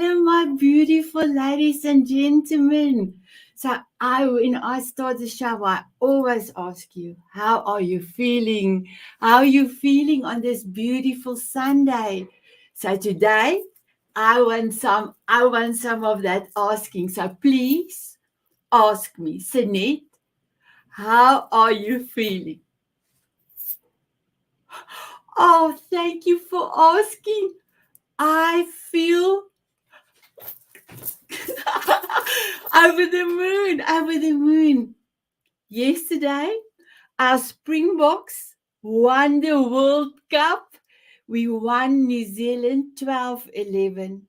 Hello, my beautiful ladies and gentlemen. So when I start the show, I always ask you, how are you feeling? How are you feeling on this beautiful Sunday? So today, I want some of that asking. So please ask me, Sanet, how are you feeling? Oh, thank you for asking. I feel over the moon. Yesterday, our Springboks won the World Cup. We won New Zealand 12-11.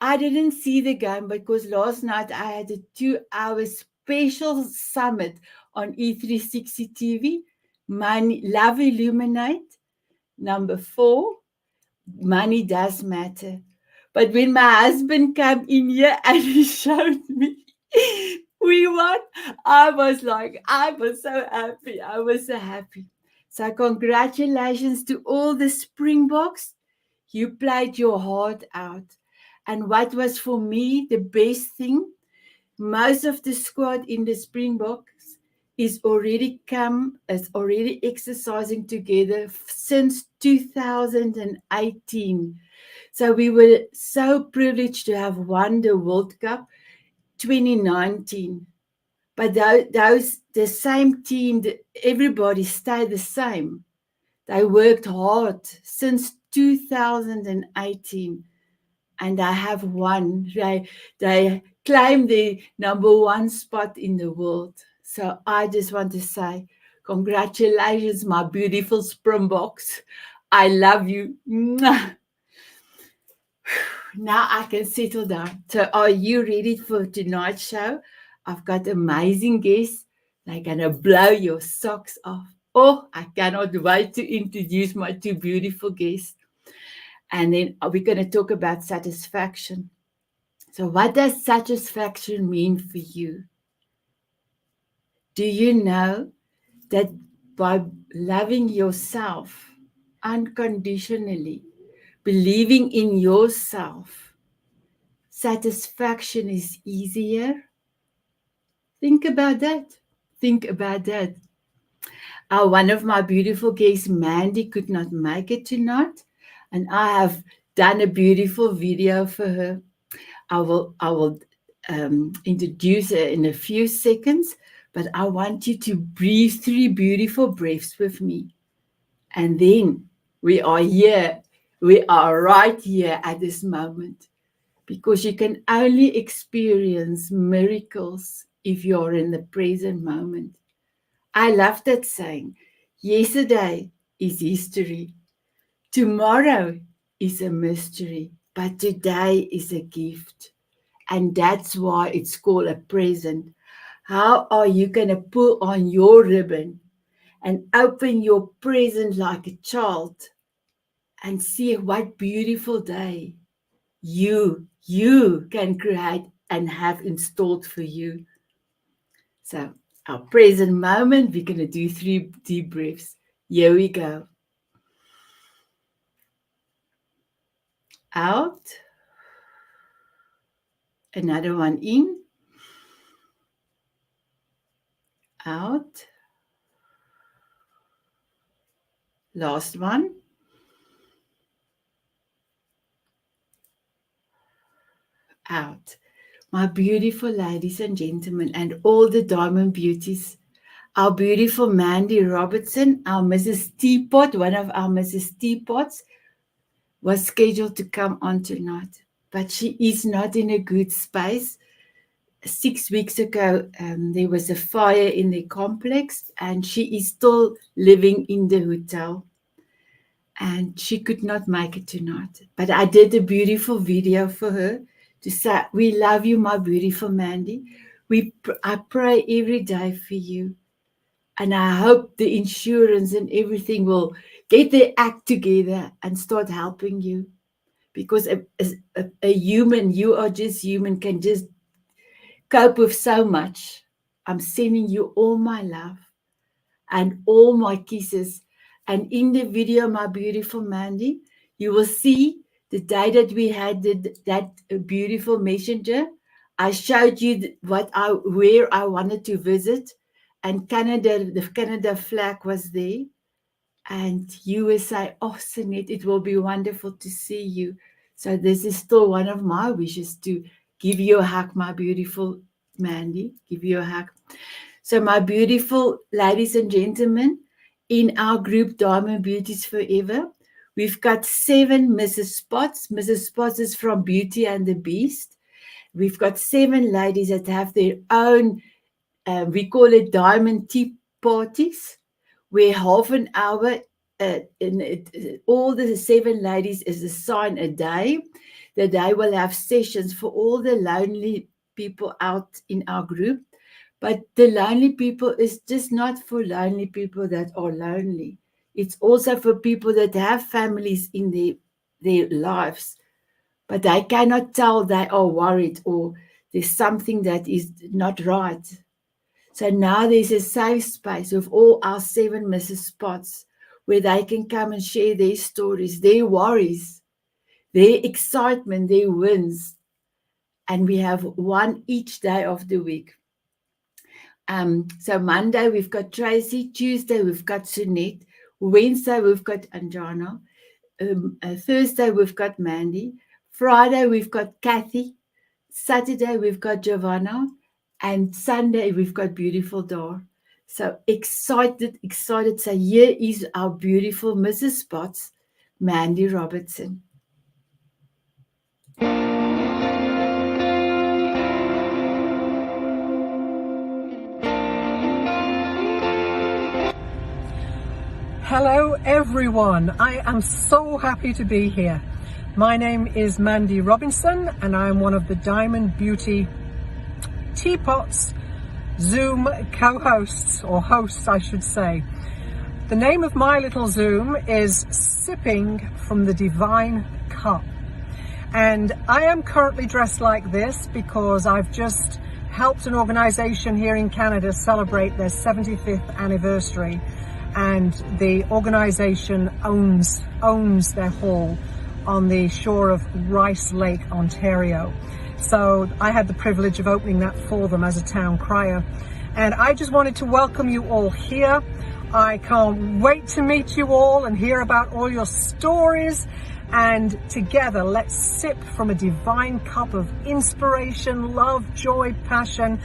I didn't see the game because last night I had a 2-hour special summit on E360 TV. Love Illuminate. Number 4, money does matter. But when my husband came in here and he showed me we won, I was so happy. I was so happy. So congratulations to all the Springboks. You played your heart out. And what was for me the best thing, most of the squad in the Springboks is already exercising together since 2018. So we were so privileged to have won the World Cup 2019. But the same team, everybody stayed the same. They worked hard since 2018, and they have won. They claimed the number 1 spot in the world. So I just want to say, congratulations, my beautiful Springboks. I love you. Mwah. Now I can settle down. So are you ready for tonight's show? I've got amazing guests. They're going to blow your socks off. Oh, I cannot wait to introduce my 2 beautiful guests. And then we're going to talk about satisfaction. So what does satisfaction mean for you? Do you know that by loving yourself unconditionally, believing in yourself, satisfaction is easier? Think about that. Think about that. One of my beautiful guests, Mandy, could not make it tonight, and I have done a beautiful video for her. I will introduce her in a few seconds, but I want you to breathe 3 beautiful breaths with me. And then we are here. We are right here at this moment, because you can only experience miracles if you're in the present moment. I love that saying. Yesterday is history. Tomorrow is a mystery, but today is a gift. And that's why it's called a present. How are you going to pull on your ribbon and open your present like a child and see what beautiful day you can create and have installed for you? So our present moment, we're going to do 3 deep breaths. Here we go. Out. Another one in. Out. Last one. Out. My beautiful ladies and gentlemen, and all the diamond beauties, our beautiful Mandy Robinson, our Mrs. Teapot, one of our Mrs. Teapots, was scheduled to come on tonight, but she is not in a good space. 6 weeks ago, there was a fire in the complex, and she is still living in the hotel, and she could not make it tonight. But I did a beautiful video for her to say, we love you, my beautiful Mandy. I pray every day for you. And I hope the insurance and everything will get their act together and start helping you. Because a human, you are just human, can just cope with so much. I'm sending you all my love and all my kisses. And in the video, my beautiful Mandy, you will see the day that we had that beautiful messenger, I showed you where I wanted to visit, and Canada, the Canada flag was there, and you will say, "Oh, Sanet, it will be wonderful to see you." So this is still one of my wishes, to give you a hug, my beautiful Mandy. Give you a hug. So, my beautiful ladies and gentlemen, in our group Diamond Beauties Forever, we've got 7 Mrs. Spots. Mrs. Spots is from Beauty and the Beast. We've got 7 ladies that have their own, we call it diamond tea parties, where half an hour, all the 7 ladies is assigned a day. The day will have sessions for all the lonely people out in our group. But the lonely people is just not for lonely people that are lonely. It's also for people that have families in their lives, but they cannot tell they are worried or there's something that is not right. So now there's a safe space with all our 7 Mrs. Spots where they can come and share their stories, their worries, their excitement, their wins. And we have one each day of the week. So Monday we've got Tracy, Tuesday we've got Sanet, Wednesday we've got Anjana, Thursday we've got Mandy, Friday we've got Kathy, Saturday we've got Giovanna, and Sunday we've got beautiful Dar. So excited, excited. So here is our beautiful Mrs. Spots, Mandy Robinson. Hello everyone, I am so happy to be here. My name is Mandy Robinson and I'm one of the Diamond Beauty Teapots Zoom co-hosts, or hosts I should say. The name of my little Zoom is Sipping from the Divine Cup. And I am currently dressed like this because I've just helped an organization here in Canada celebrate their 75th anniversary. And the organization owns their hall on the shore of Rice Lake, Ontario. So I had the privilege of opening that for them as a town crier. And I just wanted to welcome you all here. I can't wait to meet you all and hear about all your stories. And together, let's sip from a divine cup of inspiration, love, joy, passion,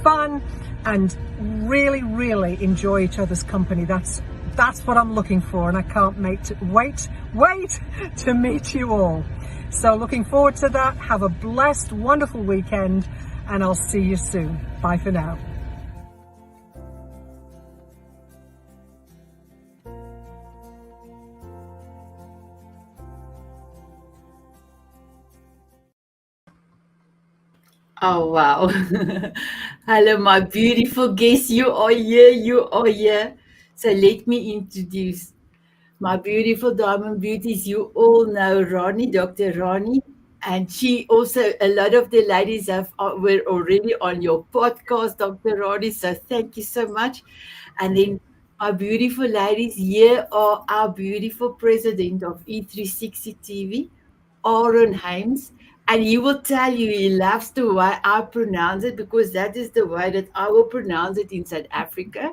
fun, and really, really enjoy each other's company. That's what I'm looking for, and I can't wait to meet you all. So looking forward to that. Have a blessed, wonderful weekend, and I'll see you soon. Bye for now. Oh, wow. Hello, my beautiful guests. You are here. You are here. So let me introduce my beautiful diamond beauties. You all know Ronnie, Dr. Ronnie. And she also, a lot of the ladies were already on your podcast, Dr. Ronnie. So thank you so much. And then my beautiful ladies, here are our beautiful president of E360 TV, Aaron Himes. And he will tell you he loves the way I pronounce it, because that is the way that I will pronounce it in South Africa.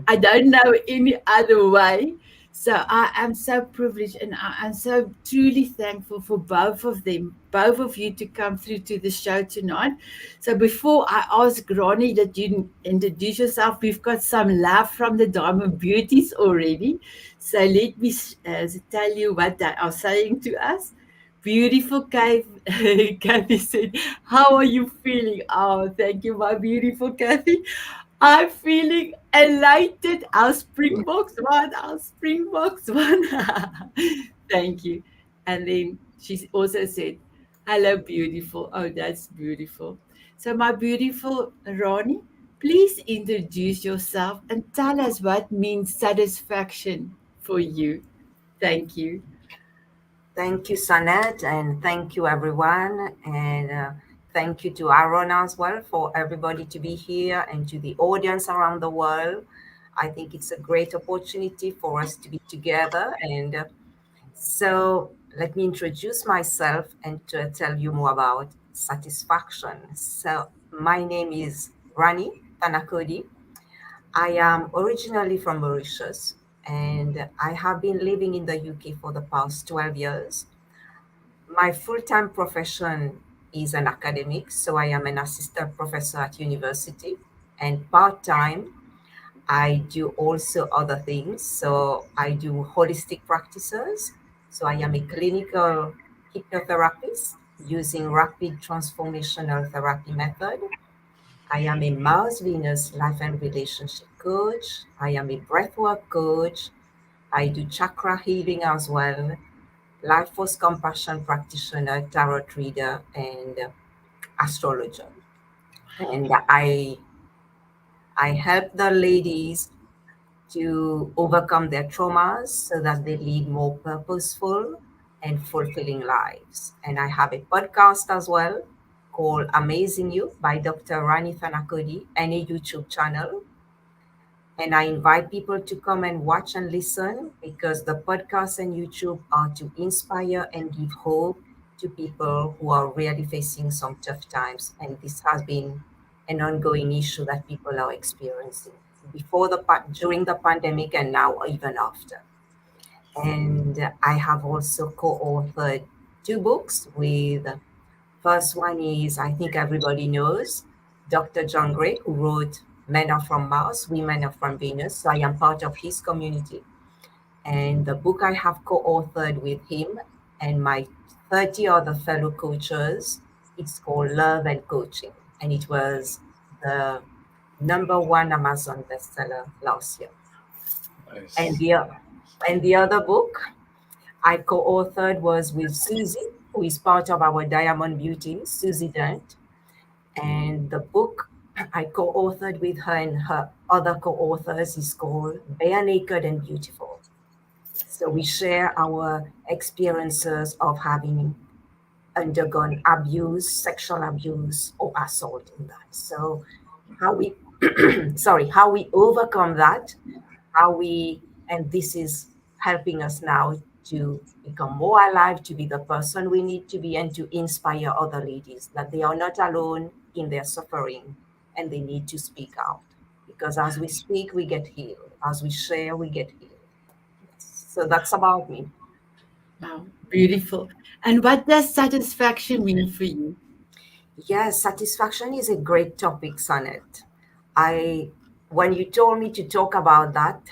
I don't know any other way. So I am so privileged, and I am so truly thankful for both of them, both of you, to come through to the show tonight. So before I ask Ronnie that you introduce yourself, we've got some love from the Diamond Beauties already. So let me tell you what they are saying to us. Beautiful Kathy said, "How are you feeling?" Oh, thank you, my beautiful Kathy. I'm feeling elated. Our Springboks won. Our Springboks won. Thank you. And then she also said, "Hello, beautiful." Oh, that's beautiful. So, my beautiful Ronnie, please introduce yourself and tell us what means satisfaction for you. Thank you. Thank you, Sanet, and thank you, everyone. And thank you to Aaron as well for everybody to be here, and to the audience around the world. I think it's a great opportunity for us to be together. And so let me introduce myself and to tell you more about satisfaction. So, my name is Rani Tanakodi. I am originally from Mauritius, and I have been living in the UK for the past 12 years. My full time profession is an academic, so I am an assistant professor at university. And part time, I do also other things. So I do holistic practices. So I am a clinical hypnotherapist using rapid transformational therapy method. I am a Mars Venus life and relationship coach. I am a breathwork coach. I do chakra healing as well, life force compassion practitioner, tarot reader, and astrologer. And I help the ladies to overcome their traumas so that they lead more purposeful and fulfilling lives. And I have a podcast as well called Amazing You by Dr. Rani Thanakodi and a YouTube channel. And I invite people to come and watch and listen because the podcast and YouTube are to inspire and give hope to people who are really facing some tough times. And this has been an ongoing issue that people are experiencing during the pandemic, and now even after. And I have also co-authored two books with first one is, I think everybody knows, Dr. John Gray, who wrote Men Are From Mars, Women Are From Venus. So I am part of his community. And the book I have co-authored with him and my 30 other fellow coaches, it's called Love and Coaching. And it was the #1 Amazon bestseller last year. And Nice. the other book I co-authored was with Susie, who is part of our Diamond Beauty, Susie Dent. And the book I co-authored with her and her other co-authors is called Bare Naked and Beautiful. So we share our experiences of having undergone abuse, sexual abuse, or assault in that. So how we how we overcome that, and this is helping us now to become more alive, to be the person we need to be, and to inspire other ladies that they are not alone in their suffering and they need to speak out. Because as we speak, we get healed. As we share, we get healed. Yes. So that's about me. Wow, beautiful. And what does satisfaction mean for you? Yes, satisfaction is a great topic, Sanet. I When you told me to talk about that,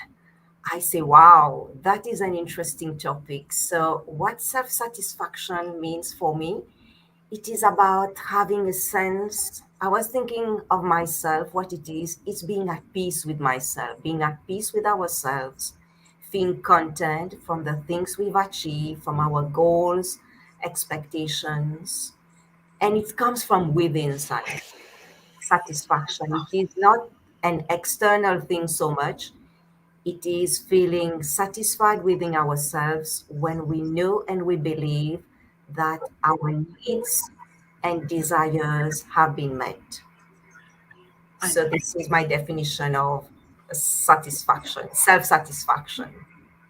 I say, wow, that is an interesting topic. So, what self satisfaction means for me, it is about having a sense. I was thinking of myself, what it is. It's being at peace with myself, being at peace with ourselves, feeling content from the things we've achieved, from our goals, expectations. And it comes from within, satisfaction. It is not an external thing so much. It is feeling satisfied within ourselves when we know and we believe that our needs and desires have been met. I So, this is my definition of satisfaction, self satisfaction.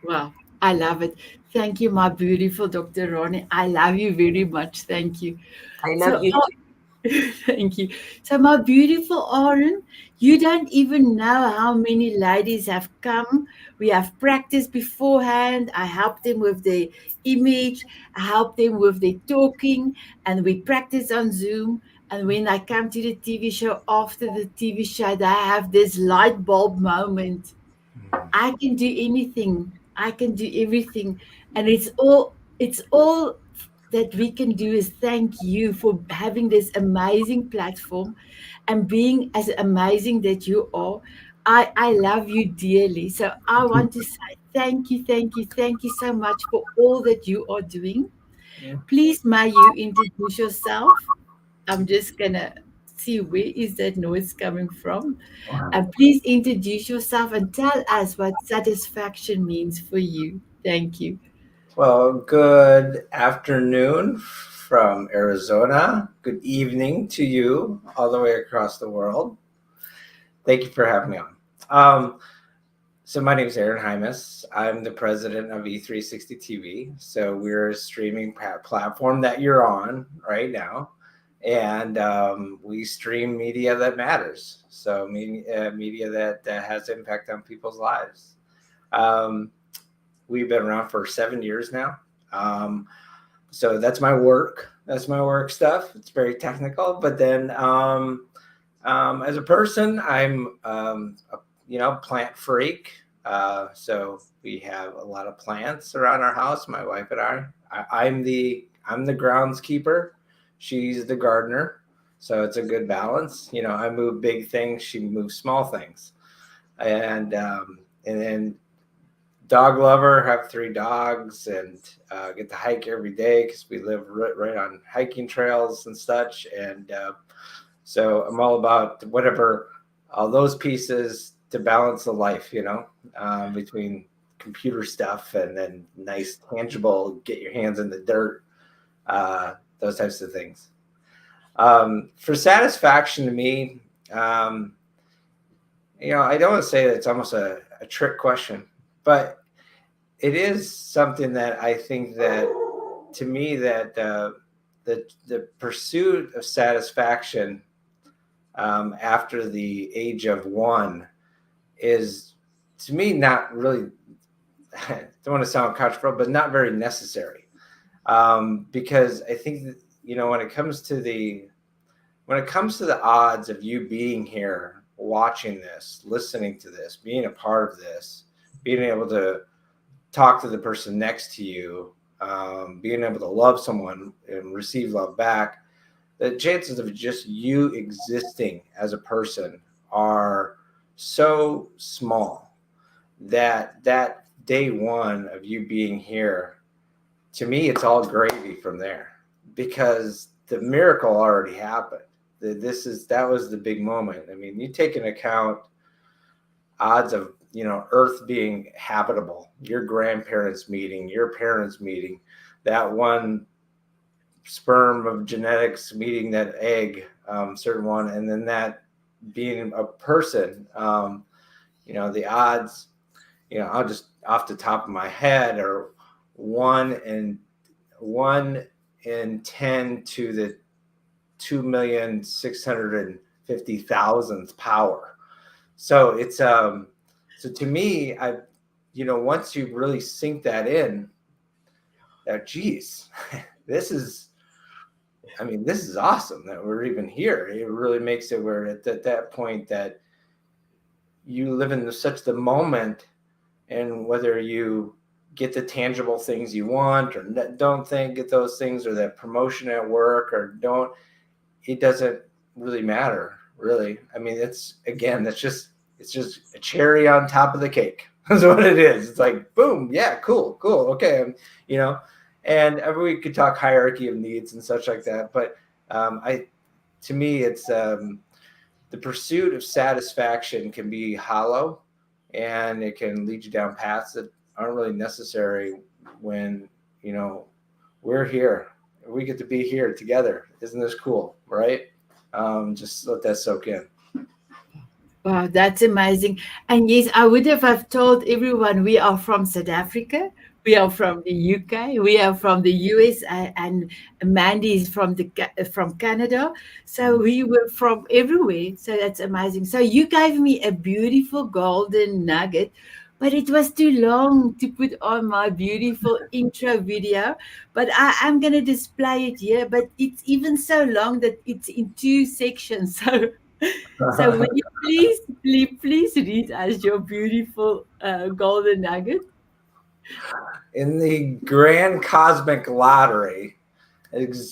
Wow, I love it. Thank you, my beautiful Dr. Ronnie. I love you very much. Thank you. I love So, you too. thank you. So, my beautiful Aaron, you don't even know how many ladies have come. We have practiced beforehand. I helped them with the image, I helped them with the talking, and we practice on Zoom. And when I come to the TV show, after the TV show, they have this light bulb moment. I can do anything. I can do everything. And it's all that we can do is thank you for having this amazing platform and being as amazing that you are. I love you dearly. So I want to say thank you, thank you, thank you so much for all that you are doing. Please may you introduce yourself. I'm just gonna see where is that noise coming from. And please introduce yourself and tell us what satisfaction means for you. Thank you. Well, good afternoon from Arizona. Good evening to you all the way across the world. Thank you for having me on. Um, So my name is Aaron Hymas. I'm the president of E360 TV. So we're a streaming platform that you're on right now, and we stream media that matters. So media that has impact on people's lives. Um, we've been around for 7 years now. So that's my work. That's my work stuff. It's very technical, but then as a person, I'm plant freak. So we have a lot of plants around our house. My wife and I'm the groundskeeper. She's the gardener. So it's a good balance. I move big things. She moves small things. And then dog lover, have 3 dogs, and get to hike every day because we live right on hiking trails and such. And so I'm all about whatever, all those pieces to balance the life, between computer stuff and then nice, tangible, get your hands in the dirt, those types of things. For satisfaction to me, I don't want to say that it's almost a trick question, but it is something that I think that, to me, that the pursuit of satisfaction after the age of 1 is, to me, not really, I don't want to sound controversial, but not very necessary. Because I think that, when it comes to the odds of you being here, watching this, listening to this, being a part of this, being able to talk to the person next to you, being able to love someone and receive love back, the chances of just you existing as a person are so small that day 1 of you being here, to me, it's all gravy from there, because the miracle already happened. That was the big moment. I mean, you take into account odds of Earth being habitable, your grandparents meeting, your parents meeting, that one sperm of genetics meeting that egg, certain one, and then that being a person, the odds, I'll just off the top of my head are 1 in 10 to the 2,650,000th power. So it's so to me, once you really sink that in, geez, this is awesome that we're even here. It really makes it where at that point that you live in such the moment, and whether you get the tangible things you want or don't get those things, or that promotion at work or don't, it doesn't really matter, really. I mean, it's just a cherry on top of the cake. That's what it is. It's like, boom, yeah, cool, okay, and we could talk hierarchy of needs and such like that, but to me, it's the pursuit of satisfaction can be hollow, and it can lead you down paths that aren't really necessary when we're here. We get to be here together. Isn't this cool, right? Just let that soak in. Wow, that's amazing. And yes, I would have told everyone we are from South Africa, we are from the UK, we are from the US, and Mandy is from Canada. So we were from everywhere. So that's amazing. So you gave me a beautiful golden nugget, but it was too long to put on my beautiful intro video. But I'm going to display it here. But it's even so long that it's in 2 sections. So will you please read us your beautiful golden nugget? In the grand cosmic lottery,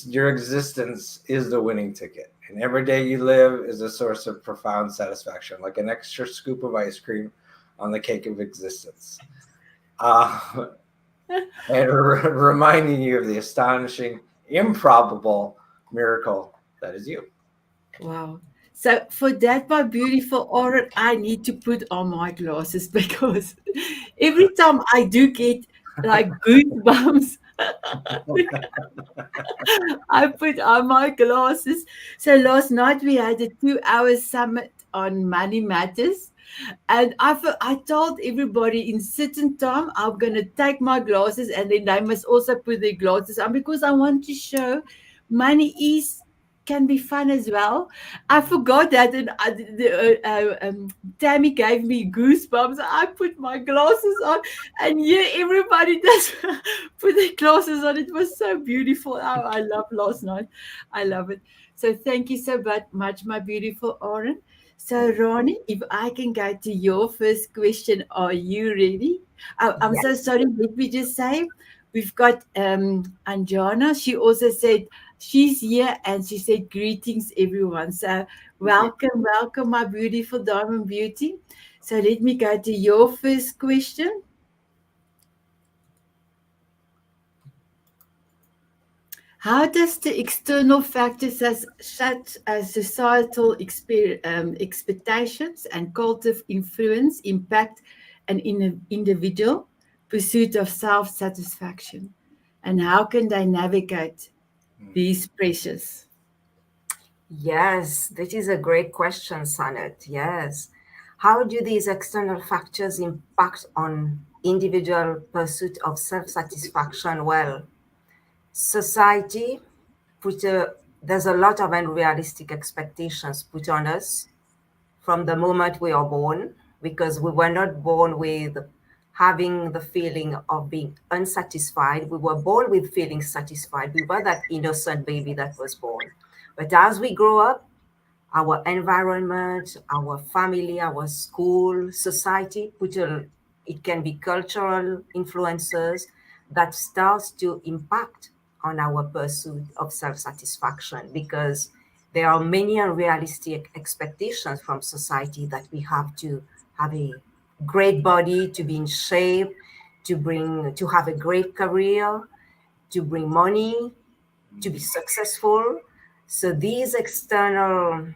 your existence is the winning ticket, and every day you live is a source of profound satisfaction, like an extra scoop of ice cream on the cake of existence, and reminding you of the astonishing, improbable miracle that is you. Wow. So for that, my beautiful aura, I need to put on my glasses, because every time I do get like goosebumps, I put on my glasses. So last night we had a 2-hour summit on money matters. And I told everybody in certain time I'm gonna take my glasses, and then they must also put their glasses on, because I want to show money is can be fun as well. I forgot that, and Tammy gave me goosebumps. I put my glasses on, and yeah, everybody does put their glasses on. It was so beautiful. Oh, I love last night. I love it. So thank you so much, my beautiful Aaron. So, Ronnie, if I can go to your first question, are you ready? Oh, I'm so Yes. sorry. Let me just say, we've got Anjana. She also said she's here, and she said greetings, everyone. So, welcome, my beautiful diamond beauty. So, let me go to your first question. How does the external factors such as societal expectations and cultural influence impact an individual pursuit of self-satisfaction? And how can they navigate these pressures? Yes, that is a great question, Sanet. Yes. How do these external factors impact on individual pursuit of self-satisfaction? Well, society there's a lot of unrealistic expectations put on us from the moment we are born, because we were not born with having the feeling of being unsatisfied. We were born with feeling satisfied. We were that innocent baby that was born. But as we grow up, our environment, our family, our school, society, it can be cultural influences that starts to impact on our pursuit of self-satisfaction, because there are many unrealistic expectations from society that we have to have a great body, to be in shape, to have a great career, to bring money, to be successful. So these external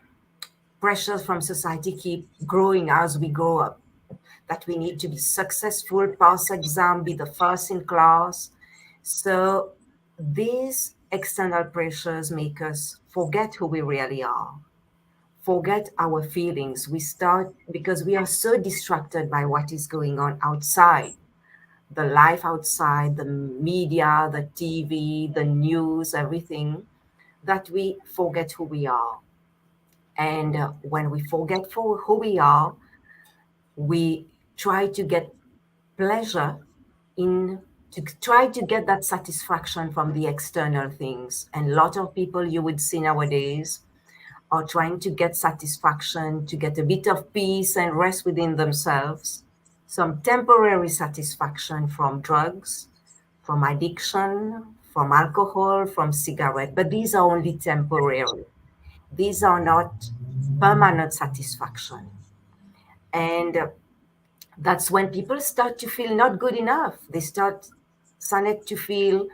pressures from society keep growing as we grow up, that we need to be successful, pass exam, be the first in class. So these external pressures make us forget who we really are, forget our feelings. We start because we are so distracted by what is going on outside, the life outside, the media, the TV, the news, everything, that we forget who we are. And when we forget for who we are, we try to get pleasure in to try to get that satisfaction from the external things. And a lot of people you would see nowadays are trying to get satisfaction, to get a bit of peace and rest within themselves, some temporary satisfaction from drugs, from addiction, from alcohol, from cigarette, but these are only temporary. These are not permanent satisfaction. And that's when people start to feel not good enough. They start, Sanek, to feel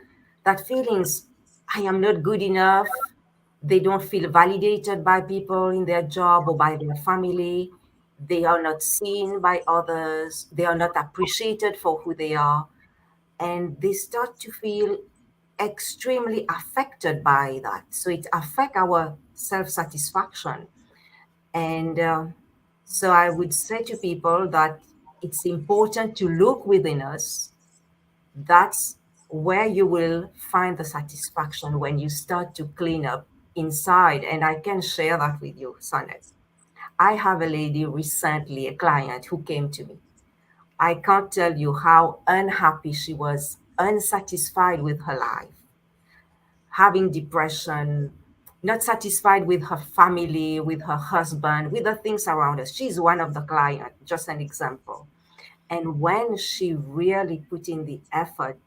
that feelings, I am not good enough. They don't feel validated by people in their job or by their family. They are not seen by others. They are not appreciated for who they are. And they start to feel extremely affected by that. So it affects our self-satisfaction. And so I would say to people that it's important to look within us. That's where you will find the satisfaction, when you start to clean up inside. And I can share that with you, Sanet. I have a lady recently, a client who came to me. I can't tell you how unhappy she was, unsatisfied with her life, having depression, not satisfied with her family, with her husband, with the things around us. She's one of the clients, just an example. And when she really put in the effort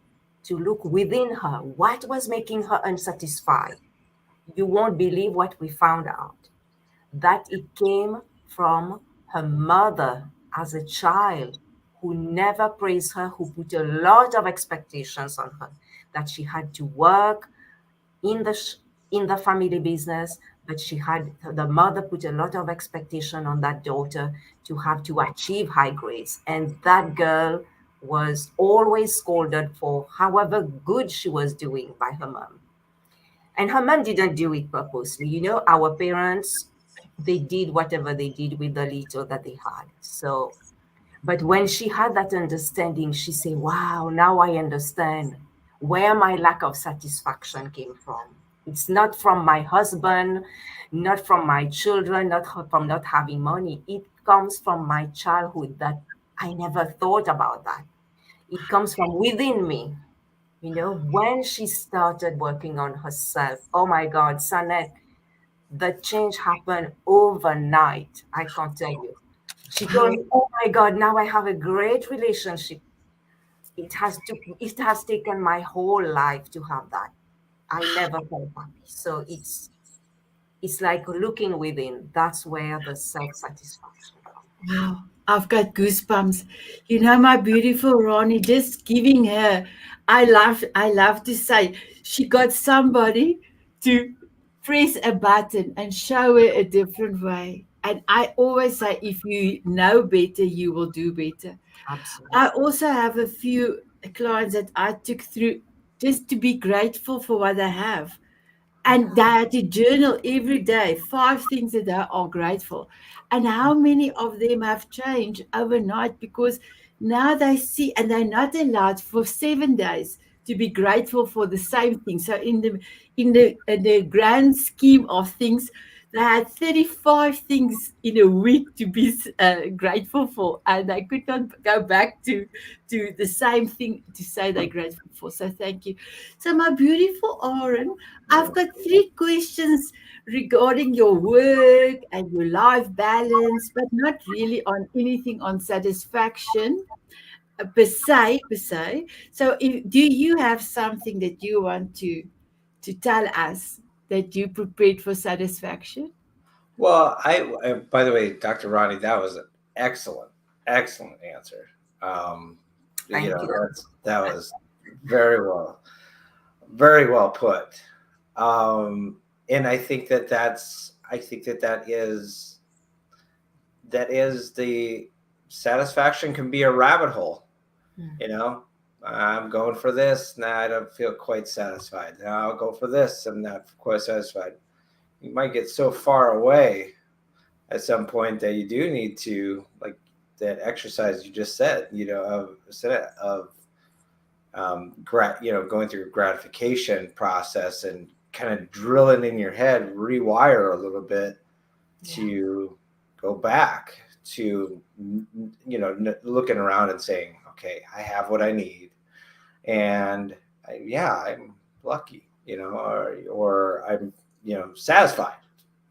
to look within her, what was making her unsatisfied, you won't believe what we found out. That it came from her mother as a child, who never praised her, who put a lot of expectations on her, that she had to work in in the family business, but she had the mother put a lot of expectation on that daughter to have to achieve high grades, and that girl was always scolded for however good she was doing by her mom. And her mom didn't do it purposely. You know, our parents, they did whatever they did with the little that they had. So, but when she had that understanding, she said, wow, now I understand where my lack of satisfaction came from. It's not from my husband, not from my children, not from not having money. It comes from my childhood that I never thought about that. It comes from within me. You know, when she started working on herself, oh my God, Sanet, the change happened overnight. I can't tell you. She told Wow. me, "Oh my God, now I have a great relationship. It has taken my whole life to have that. I never felt happy. So it's like looking within. That's where the self-satisfaction comes Wow, I've got goosebumps. You know, my beautiful Ronnie, just giving her, I love to say, she got somebody to press a button and show her a different way. And I always say, if you know better, you will do better. from. I Absolutely. also have a few clients that I took through just to be grateful for what I have. And they had to journal every day, 5 things that they are grateful. And how many of them have changed overnight because now they see and they're not allowed for 7 days to be grateful for the same thing. So in the grand scheme of things, they had 35 things in a week to be grateful for, and they could not go back to the same thing to say they're grateful for. So thank you. So my beautiful Aaron, I've got 3 questions regarding your work and your life balance, but not really on anything on satisfaction per se. So, do you have something that you want to tell us that you prepared for satisfaction? Well, by the way, Dr. Ronnie, that was an excellent, excellent answer. Um, Thank you. that was very very well put. And I think that is the satisfaction can be a rabbit hole. Mm. You know, I'm going for this. Now I don't feel quite satisfied. Now I'll go for this. I'm not quite satisfied. You might get so far away at some point that you do need to, like that exercise you just said, of going through a gratification process and kind of drilling in your head, rewire a little bit Yeah. to go back to, looking around and saying, okay, I have what I need. And I'm lucky, or I'm, satisfied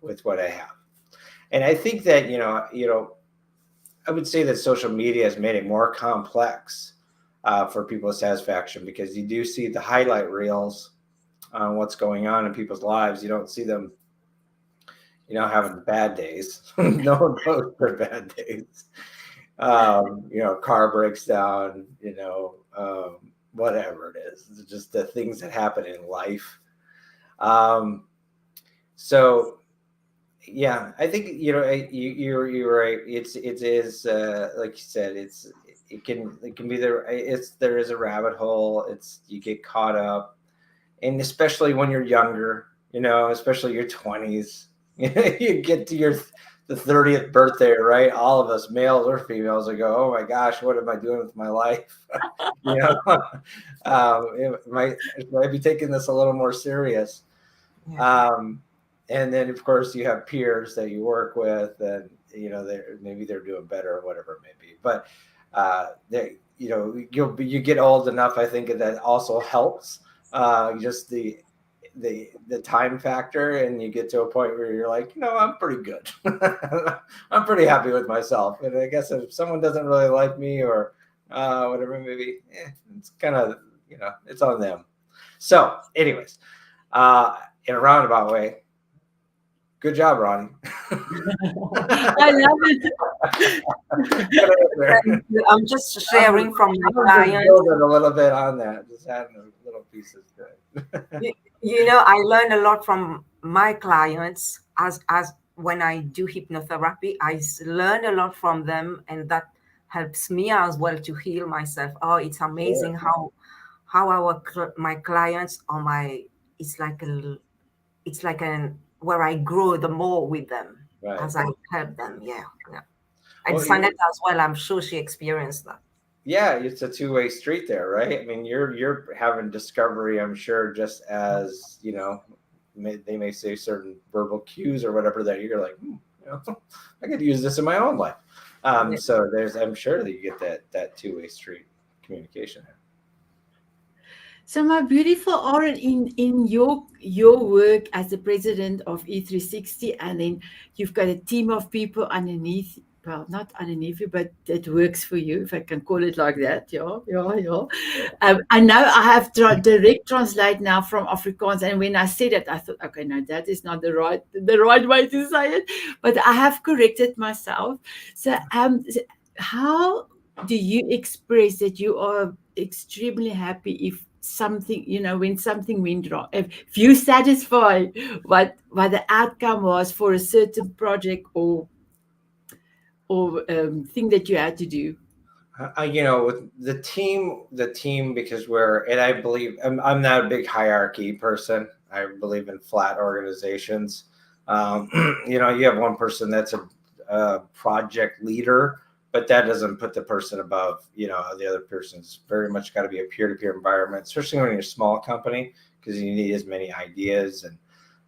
with what I have. And I think that, I would say that social media has made it more complex for people's satisfaction, because you do see the highlight reels on what's going on in people's lives. You don't see them, having bad days. No one posts their bad days. Car breaks down, whatever it is. It's just the things that happen in life. Um, so yeah, I think you're right. It is like you said. It can be there is a rabbit hole. You get caught up, and especially when you're younger, especially your 20s, you get to the 30th birthday, right? All of us, males or females, will go, oh my gosh, what am I doing with my life? you know, might be taking this a little more serious. Yeah. Um, and then of course you have peers that you work with, and maybe they're doing better or whatever it may be. But you get old enough, I think that also helps. Just the time factor, and you get to a point where you're like, I'm pretty good. I'm pretty happy with myself. And I guess if someone doesn't really like me or whatever, maybe it's kind of, it's on them. So anyways, in a roundabout way, good job, Ronnie. I love it. Thank you. I'm just sharing from my I'm just clients. building a little bit on that, just adding a little pieces to it. I learn a lot from my clients as when I do hypnotherapy. Learn a lot from them, and that helps me as well to heal myself. Oh, it's amazing how my clients are it's like an where I grow the more with them. Right. as I help them. Yeah, yeah. And Well, Sanet as well, I'm sure she experienced that. yeah, it's a two-way street there, right? I mean, you're having discovery, I'm sure, just as they may say certain verbal cues or whatever that you're like, I could use this in my own life. Yeah. So I'm sure that you get that two-way street communication there. So, my beautiful Aaron, in your work as the president of E360, and then you've got a team of people underneath. Well, not underneath you, but that works for you, if I can call it like that. Yeah, yeah, yeah. I know I have direct translate now from Afrikaans, and when I said it, I thought, okay, no, that is not the right way to say it, but I have corrected myself. So, how do you express that you are extremely happy if something, when something went wrong, if you satisfy what the outcome was for a certain project or thing that you had to do? With the team, because and I believe I'm not a big hierarchy person. I believe in flat organizations. You have one person that's a project leader, but that doesn't put the person above, the other person's very much got to be a peer-to-peer environment, especially when you're a small company, because you need as many ideas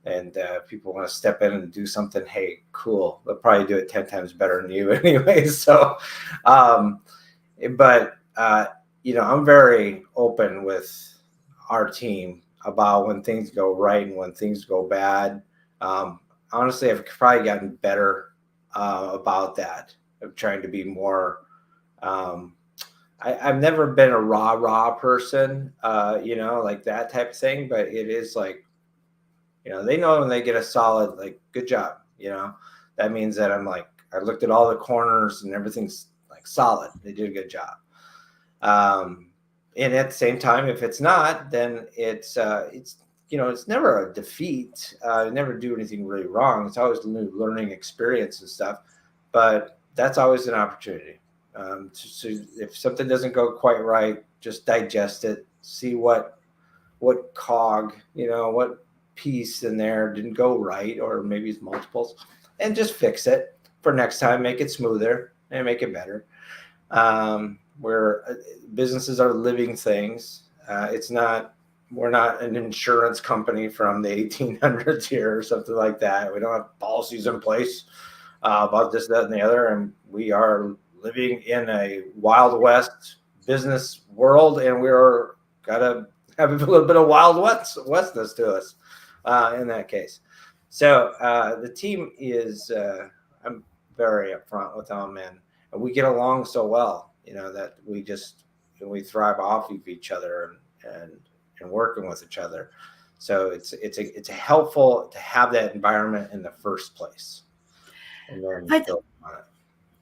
and people want to step in and do something. Hey, cool. They'll probably do it 10 times better than you anyway. So, but I'm very open with our team about when things go right and when things go bad. Honestly, I've probably gotten better about that, of trying to be more. I've never been a rah person, like that type of thing, but it is like, they know when they get a solid, like, good job, that means that I'm like, I looked at all the corners and everything's like solid. They did a good job. And at the same time, if it's not, then it's never a defeat. Never do anything really wrong. It's always a new learning experience and stuff, but that's always an opportunity. So if something doesn't go quite right, just digest it, see what cog, what piece in there didn't go right, or maybe it's multiples, and just fix it for next time, make it smoother and make it better. Where businesses are living things. We're not an insurance company from the 1800s here or something like that. We don't have policies in place about this, that, and the other. And we are living in a Wild West business world, and we're got to have a little bit of Wild Westness to us in that case. So the team is, I'm very upfront with them, and we get along so well, that we thrive off of each other and working with each other. So it's helpful to have that environment in the first place, and then But build on it.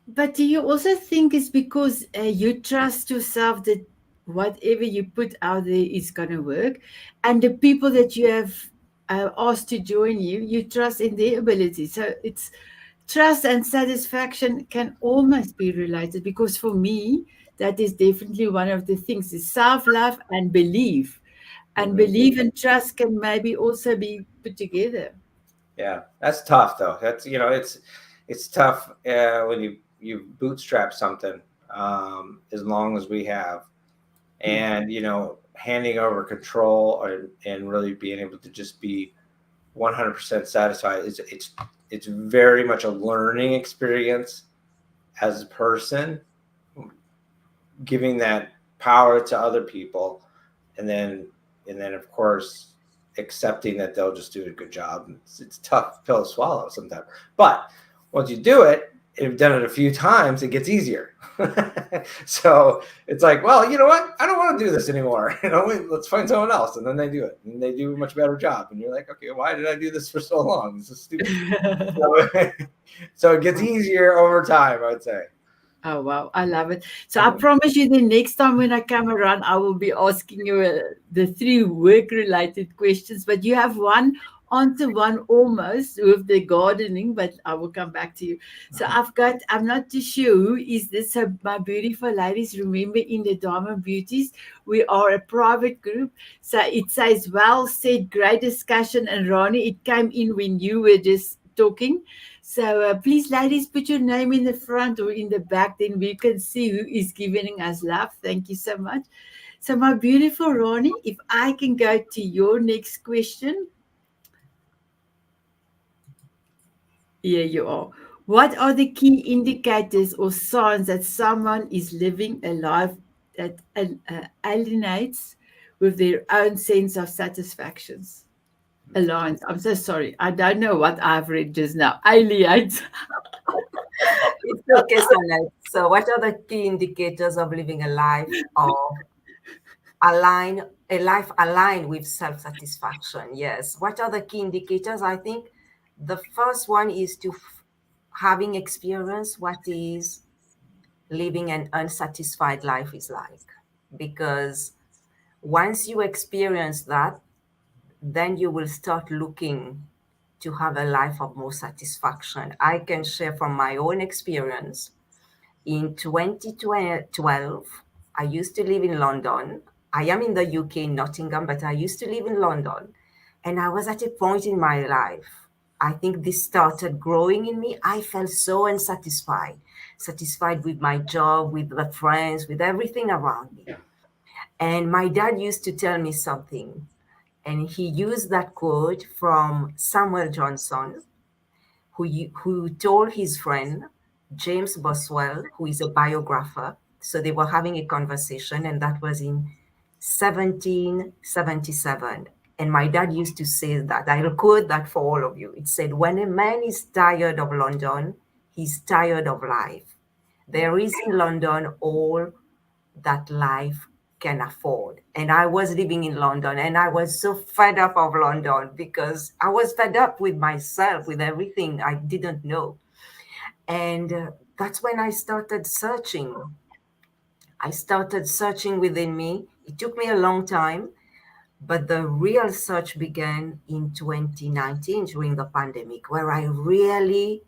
But do you also think it's because you trust yourself that whatever you put out there is going to work, and the people that you have asked to join you, you trust in their ability. So it's trust and satisfaction can almost be related, because for me, that is definitely one of the things is self-love and belief. And Mhm. belief and trust can maybe also be put together. Yeah, that's tough though. That's it's tough when you bootstrap something as long as we have, and handing over control and really being able to just be 100% satisfied. It's very much a learning experience as a person, giving that power to other people, and then of course accepting that they'll just do a good job. It's a tough pill to swallow sometimes, but once you do it, if you've done it a few times, it gets easier. So it's like, well, you know what? I don't want to do this anymore. Let's find someone else. And then they do it, and they do a much better job. And you're like, okay, why did I do this for so long? This is stupid. So it gets easier over time, I'd say. Oh, wow. I love it. So I promise you the next time when I come around, I will be asking you the 3 work-related questions. But you have one answer, one almost with the gardening, but I will come back to you. So I'm not too sure who is this. So my beautiful ladies, remember in the Diamond Beauties, we are a private group. So it says, well said, great discussion. And Ronnie, it came in when you were just talking. So please, ladies, put your name in the front or in the back, then we can see who is giving us love. Thank you so much. So, my beautiful Ronnie, if I can go to your next question. Here you are. What are the key indicators or signs that someone is living a life that alienates with their own sense of satisfactions? Alliance. I'm so sorry. I don't know what I've read just now. Alienates. It's okay, Sanet. So, what are the key indicators of living a life of a life aligned with self-satisfaction? Yes. What are the key indicators? I think the first one is to having experience what is living an unsatisfied life is like, because once you experience that, then you will start looking to have a life of more satisfaction. I can share from my own experience. In 2012, I used to live in London. I am in the UK, Nottingham, but I used to live in London. And I was at a point in my life, I think this started growing in me. I felt so unsatisfied, satisfied with my job, with the friends, with everything around me. And my dad used to tell me something, and he used that quote from Samuel Johnson, who told his friend James Boswell, who is a biographer. So they were having a conversation, and that was in 1777. And my dad used to say that. I'll quote that for all of you. It said, "When a man is tired of London, he's tired of life. There is in London all that life can afford." And I was living in London, and I was so fed up of London because I was fed up with myself, with everything I didn't know. And that's when I started searching. I started searching within me. It took me a long time, but the real search began in 2019 during the pandemic, where I really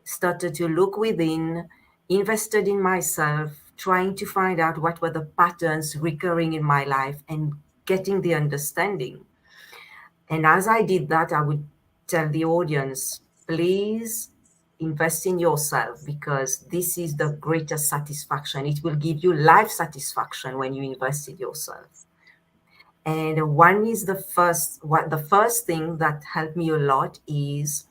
started to look within, invested in myself, trying to find out what were the patterns recurring in my life and getting the understanding. And as I did that, I would tell the audience, please invest in yourself, because this is the greatest satisfaction. It will give you life satisfaction when you invest in yourself. And one is the first thing that helped me a lot is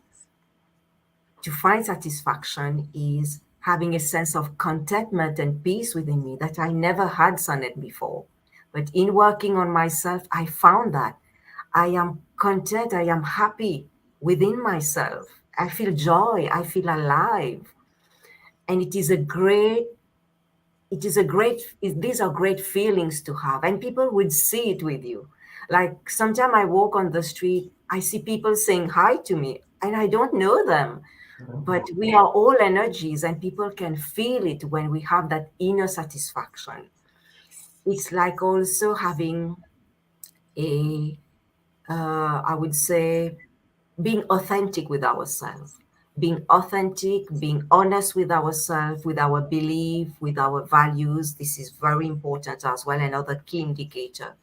to find satisfaction is having a sense of contentment and peace within me that I never had, Sanet, before. But in working on myself, I found that I am content, I am happy within myself. I feel joy, I feel alive. And these are great feelings to have. And people would see it with you. Like sometimes I walk on the street, I see people saying hi to me, and I don't know them. But we are all energies, and people can feel it when we have that inner satisfaction. It's like also having I would say, being authentic with ourselves, being authentic, being honest with ourselves, with our belief, with our values. This is very important as well, another key indicator.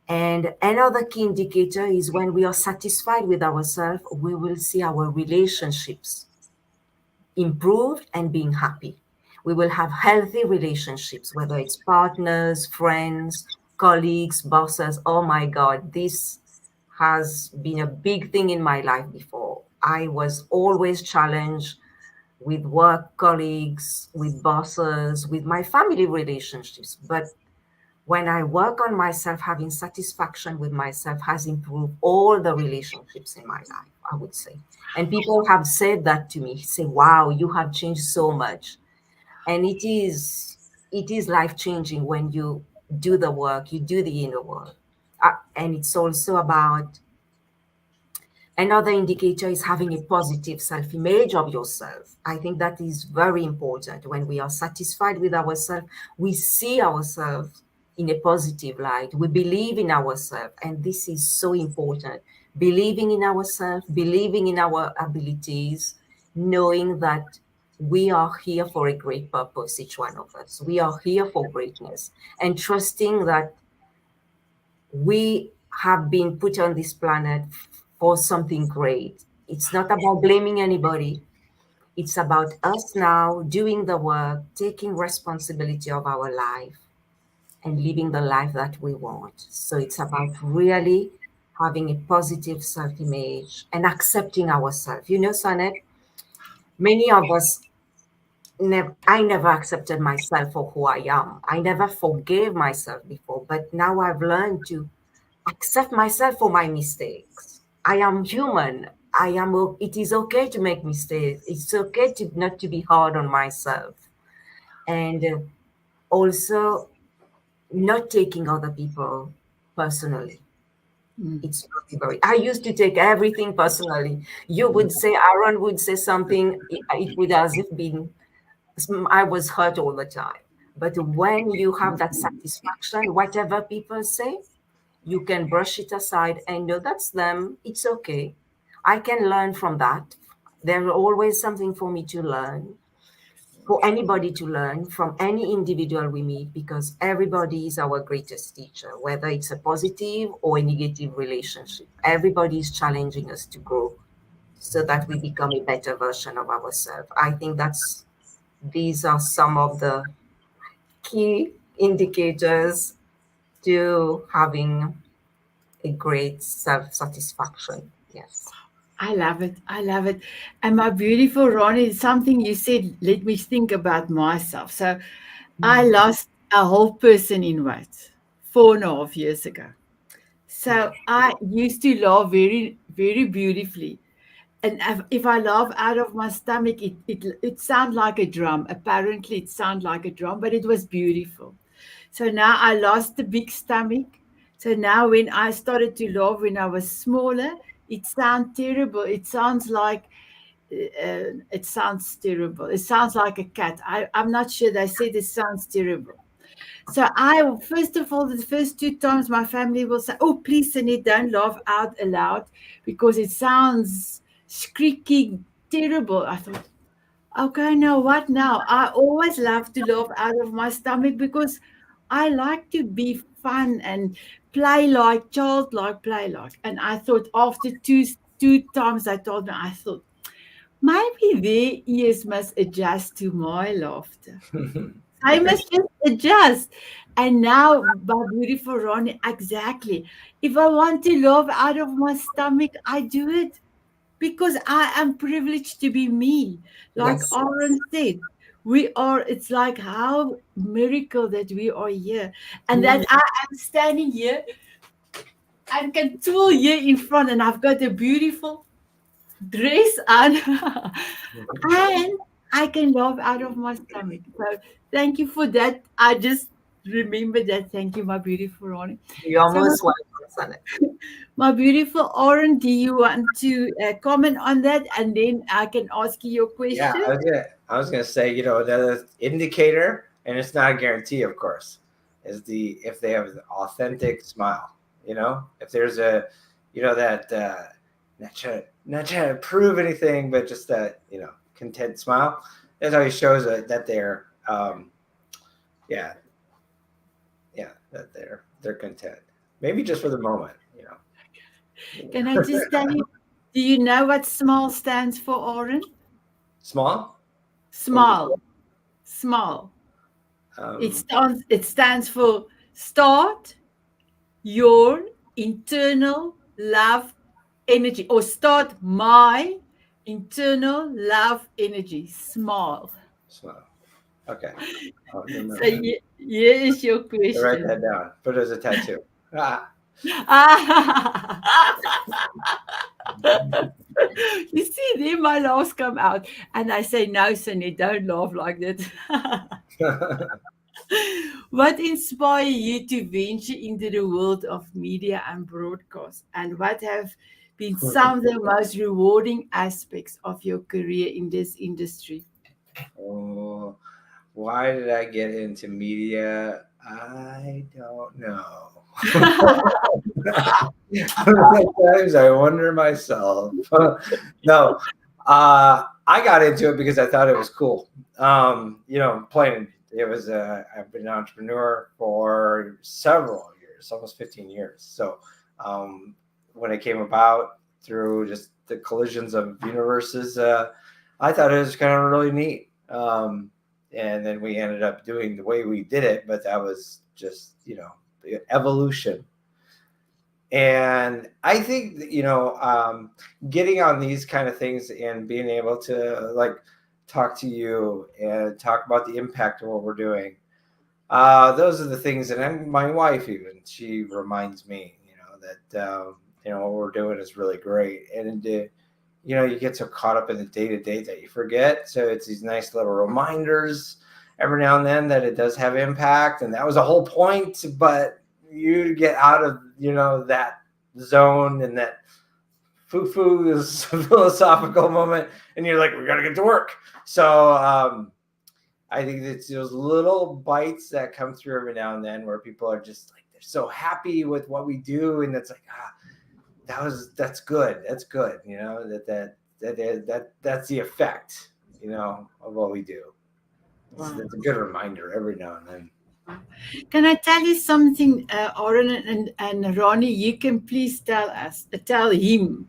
And another key indicator is when we are satisfied with ourselves, we will see our relationships improved and being happy. We will have healthy relationships, whether it's partners, friends, colleagues, bosses. Oh my God, this has been a big thing in my life before. I was always challenged with work colleagues, with bosses, with my family relationships. But when I work on myself, having satisfaction with myself has improved all the relationships in my life, I would say. And people have said that to me, say, wow, you have changed so much. And it is life changing when you do the work, you do the inner work. And it's also about another indicator is having a positive self image of yourself. I think that is very important. When we are satisfied with ourselves, we see ourselves in a positive light. We believe in ourselves. And this is so important. Believing in ourselves, believing in our abilities, knowing that we are here for a great purpose, each one of us. We are here for greatness. And trusting that we have been put on this planet for something great. It's not about blaming anybody. It's about us now doing the work, taking responsibility of our life, and living the life that we want. So it's about really having a positive self image and accepting ourselves. You know, Sanet, many of us I never accepted myself for who I am. I never forgave myself before, but now I've learned to accept myself for my mistakes. I am human. It is okay to make mistakes. It's okay to not to be hard on myself. And also not taking other people personally. It's very, I used to take everything personally. You would say, Aaron would say something, it would as if been I was hurt all the time. But when you have that satisfaction, whatever people say, you can brush it aside and know that's them. It's okay. I can learn from that. There's always something for me to learn, for anybody to learn from any individual we meet, because everybody is our greatest teacher, whether it's a positive or a negative relationship. Everybody is challenging us to grow so that we become a better version of ourselves. I think these are some of the key indicators to having a great self satisfaction. Yes. I love it. I love it. And my beautiful Ronnie, something you said, let me think about myself. So I lost a whole person in weight 4.5 years ago. So I used to laugh very, very beautifully. And if I laugh out of my stomach, it sounds like a drum. Apparently, it sounds like a drum, but it was beautiful. So now I lost the big stomach. So now when I started to laugh when I was smaller, it sounds terrible. It sounds like it sounds terrible. It sounds like a cat. I'm not sure. They said it sounds terrible. So first of all, the first 2 times my family will say, "Oh, please, Sunny, don't laugh out aloud because it sounds squeaky terrible." I thought, okay, now what now? I always love to laugh out of my stomach because I like to be fun and play like childlike, play like. And I thought after two times I told me, I thought maybe their ears must adjust to my laughter. I must just adjust. And now, my beautiful Ronnie, exactly. If I want to laugh out of my stomach, I do it because I am privileged to be me. Like Yes. Aaron said, it's like how miracle that we are here and that Mm. I am standing here and can tool here in front and I've got a beautiful dress on and I can laugh out of my stomach. So thank you for that. I just remember that. Thank you, my beautiful Ronnie. You're So most welcome, Sanet. my beautiful Oren, do you want to comment on that, and then I can ask you your Yeah, question? I was gonna say, the indicator, and it's not a guarantee, of course, is if they have an authentic smile. If there's that not trying to prove anything, but just that content smile. That always shows that they're yeah, that they're content. Maybe just for the moment. Can I just tell you? Do you know what SMAL stands for, Oren? Small. What does it SMAL, SMAL. say? It stands for start your internal love energy, or start my internal love energy. SMAL. Small. Okay. I'll remember So that. here is your Write question. that down. Put it as a tattoo. Ah. You see, then my laughs come out, and I say, "No, Sunny, don't laugh like that." What inspired you to venture into the world of media and broadcast, and what have been some of the most rewarding aspects of your career in this industry? Oh, why did I get into media? I don't know. Sometimes I wonder myself. No, I got into it because I thought it was cool. Playing. It was. I've been an entrepreneur for several years, almost 15 years. So, when it came about, through just the collisions of universes. I thought it was kind of really neat. And then we ended up doing the way we did it, but that was just, the evolution. And I think that, getting on these kind of things and being able to like talk to you and talk about the impact of what we're doing, those are the things. And my wife, even, she reminds me, that what we're doing is really great. And you get so caught up in the day to day that you forget. So it's these nice little reminders every now and then that it does have impact, and that was the whole point. But you get out of that zone and that foo-foo is philosophical moment, and you're like, we got to get to work. So I think it's those little bites that come through every now and then where people are just like, they're so happy with what we do, and it's like, that's good. That's good. That's the effect, of what we do. It's a good reminder every now and then. Can I tell you something, Aaron and Ronnie? You can please tell him.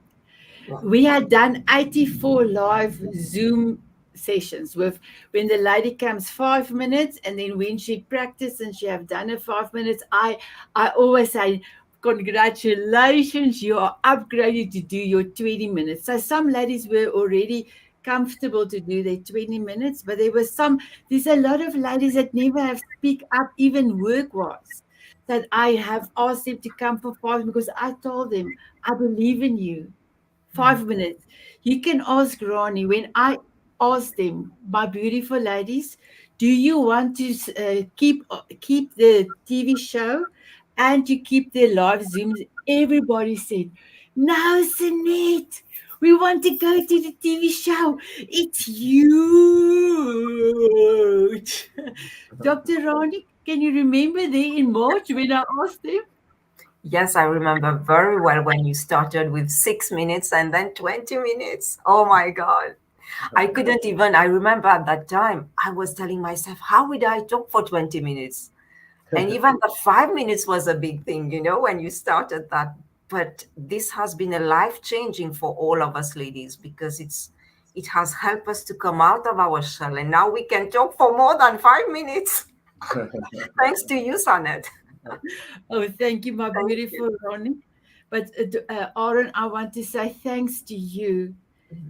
We had done 84 live Zoom sessions with when the lady comes 5 minutes, and then when she practiced and she have done it 5 minutes, I always say, congratulations, you are upgraded to do your 20 minutes. So some ladies were already comfortable to do their 20 minutes, but there's a lot of ladies that never have speak up, even work-wise, that I have asked them to come for 5 because I told them, I believe in you. 5 minutes. You can ask Ronnie. When I asked them, my beautiful ladies, do you want to keep the TV show and to keep the live Zooms? Everybody said, no, Sanet, we want to go to the TV show. It's huge. Dr. Ronnie, can you remember there in March when I asked them? Yes, I remember very well when you started with 6 minutes and then 20 minutes. Oh my God. I remember at that time, I was telling myself, how would I talk for 20 minutes? And even the 5 minutes was a big thing, when you started that. But this has been a life-changing for all of us ladies, because it has helped us to come out of our shell. And now we can talk for more than 5 minutes. Thanks to you, Sanet. Oh, thank you, my beautiful Ronnie. But Aaron, I want to say thanks to you.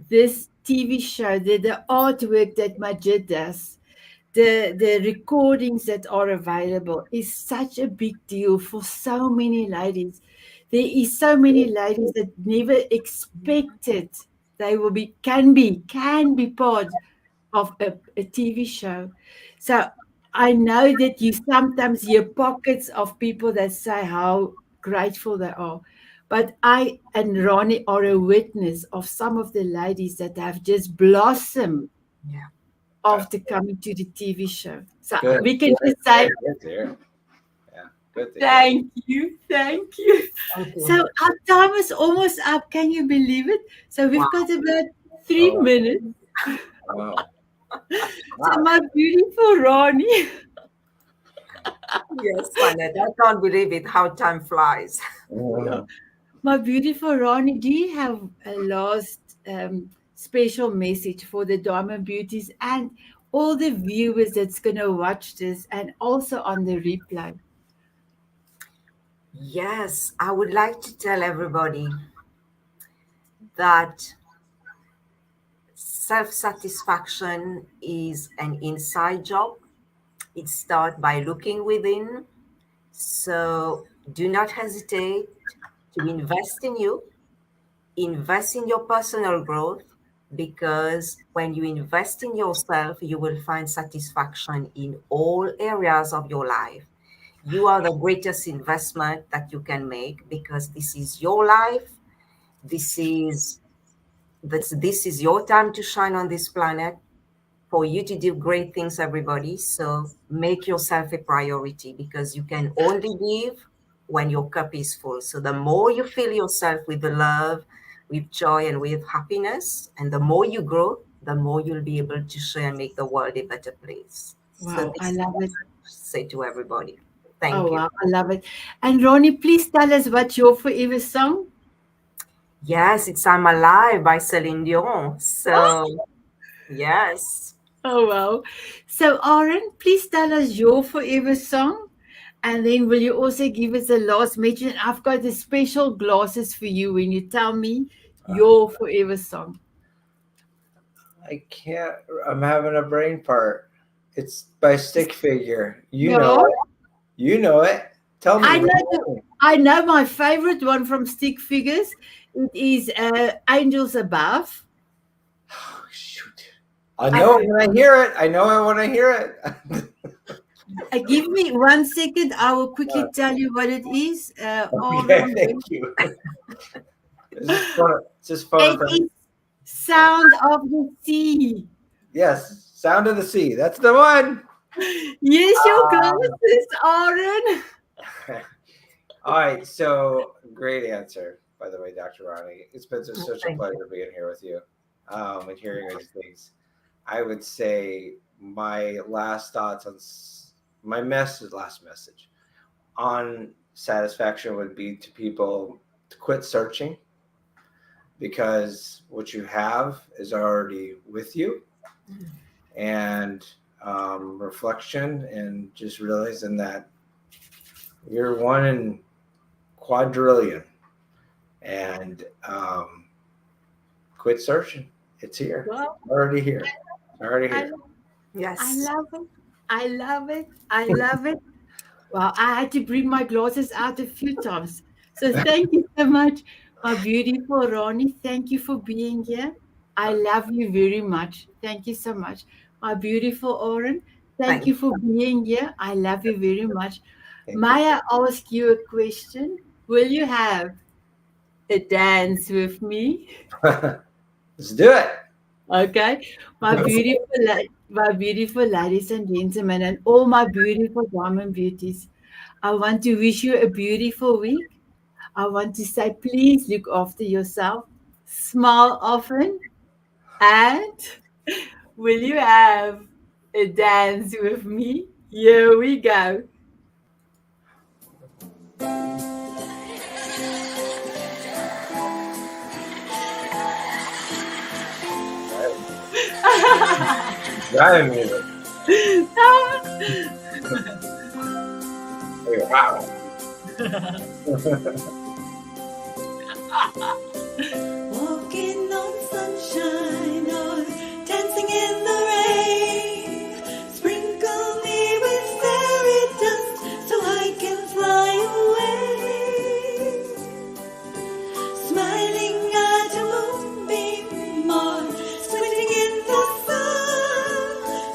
This TV show, the artwork that Majid does, the recordings that are available is such a big deal for so many ladies. There is so many ladies that never expected they can be part of a TV show. So I know that you sometimes hear pockets of people that say how grateful they are. But I and Ronnie are a witness of some of the ladies that have just blossomed after coming to the TV show. So we can just say, thank you. So our time is almost up. Can you believe it? So we've got about 3 minutes. Wow. So my beautiful Ronnie. Yes, Sanet, I can't believe it, how time flies. My beautiful Ronnie, do you have a last special message for the Diamond Beauties and all the viewers that's going to watch this and also on the replay? Yes, I would like to tell everybody that self-satisfaction is an inside job. It starts by looking within. So do not hesitate to invest in you, invest in your personal growth, because when you invest in yourself, you will find satisfaction in all areas of your life. You are the greatest investment that you can make, because this is your life. This is your time to shine on this planet, for you to do great things, everybody. So make yourself a priority, because you can only give when your cup is full. So the more you fill yourself with the love, with joy, and with happiness, and the more you grow, the more you'll be able to share and make the world a better place. Wow, So I love it. Say to everybody, thank you. Wow, I love it. And Ronnie, please tell us what's your forever song. Yes, it's I'm Alive by Celine Dion. So, yes. Oh, wow. So, Aaron, please tell us your forever song. And then will you also give us the last mention? I've got the special glasses for you when you tell me your forever song. I can't. I'm having a brain fart. It's by Stick Figure. You know No, it. You know it. Tell me. I know I know my favorite one from Stick Figures. It is Angels Above. Oh, shoot. I know it when I hear it. I know it when I hear it. Give me 1 second. I will quickly tell you what it is. Okay, Aaron, thank you. This is fun. It's just fun. it is Sound of the Sea. Yes, Sound of the Sea. That's the one. Yes, your glasses, Aaron. All right. So great answer, by the way, Dr. Ronnie. It's been such a pleasure being here with you and hearing these things. I would say my last thoughts on my last message on satisfaction would be to people to quit searching, because what you have is already with you, and reflection and just realizing that you're one in quadrillion, and quit searching. It's here. Well, Already here. Already I, here. Yes. I love it. I love it. I love it. Well, I had to bring my glasses out a few times. So thank you so much, my beautiful Ronnie. Thank you for being here. I love you very much. Thank you so much. My beautiful Oren, thank Thank you for being here. I love you very much. Thank May I ask you a question? Will you have a dance with me? Let's do it. Okay, my beautiful ladies and gentlemen, and all my beautiful diamond beauties. I want to wish you a beautiful week. I want to say, please look after yourself, smile often, and will you have a dance with me? Here we go. Driving music. Wow. Walking on sunshine or dancing in the rain. Sprinkle me with fairy dust so I can fly away. Smiling at a moonbeam or squinting in the sun.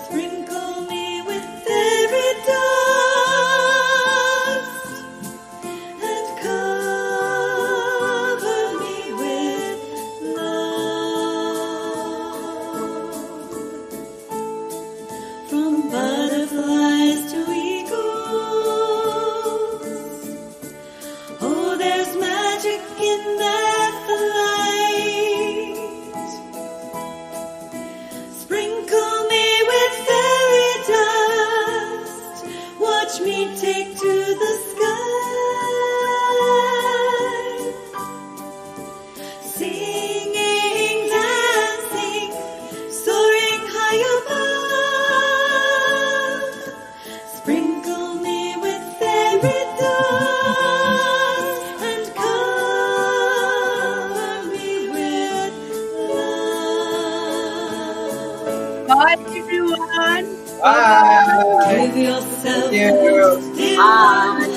Sprinkle me with fairy dust and cover me with love. From butterflies to eagles, oh, there's magic in that flight. Sprinkle me with fairy dust, watch me take to the sky. Singing, dancing, soaring high above. Sprinkle me with fairy dust and cover me with love. Bye, everyone. Bye. Give yourself Thank you. still Bye.